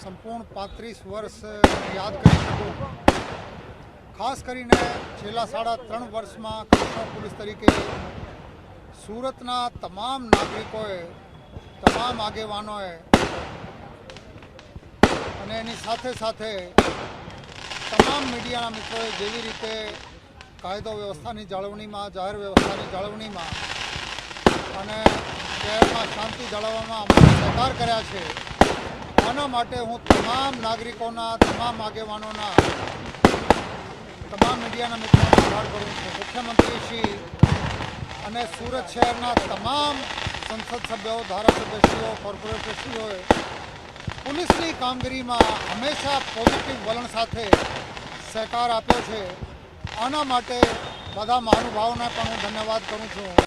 સંપૂર્ણ 35 વર્ષ યાદ કરી શકું। ખાસ કરીને છેલ્લા 3.5 વર્ષમાં કમિશનર પોલીસ તરીકે સુરતના તમામ નાગરિકોએ, તમામ આગેવાનોએ અને એની સાથે સાથે તમામ મીડિયાના મિત્રોએ જેવી રીતે કાયદો વ્યવસ્થાની જાળવણીમાં, જાહેર વ્યવસ્થાની જાળવણીમાં અને શહેરમાં શાંતિ જાળવવામાં અમારો સહકાર કર્યા છે, આના માટે હું તમામ નાગરિકોના, તમામ આગેવાનોના, તમામ મીડિયાના મિત્રોનો આભાર કરું છું। મુખ્યમંત્રીશ્રી અને સુરત શહેરના તમામ સંસદ સભ્યો, ધારાસભ્યશ્રીઓ, કોર્પોરેટરશ્રીઓએ પોલીસની કામગીરીમાં હંમેશા પોઝિટિવ વલણ સાથે સહકાર આપ્યો છે। આના માટે બધા મહાનુભાવોને પણ હું ધન્યવાદ કરું છું।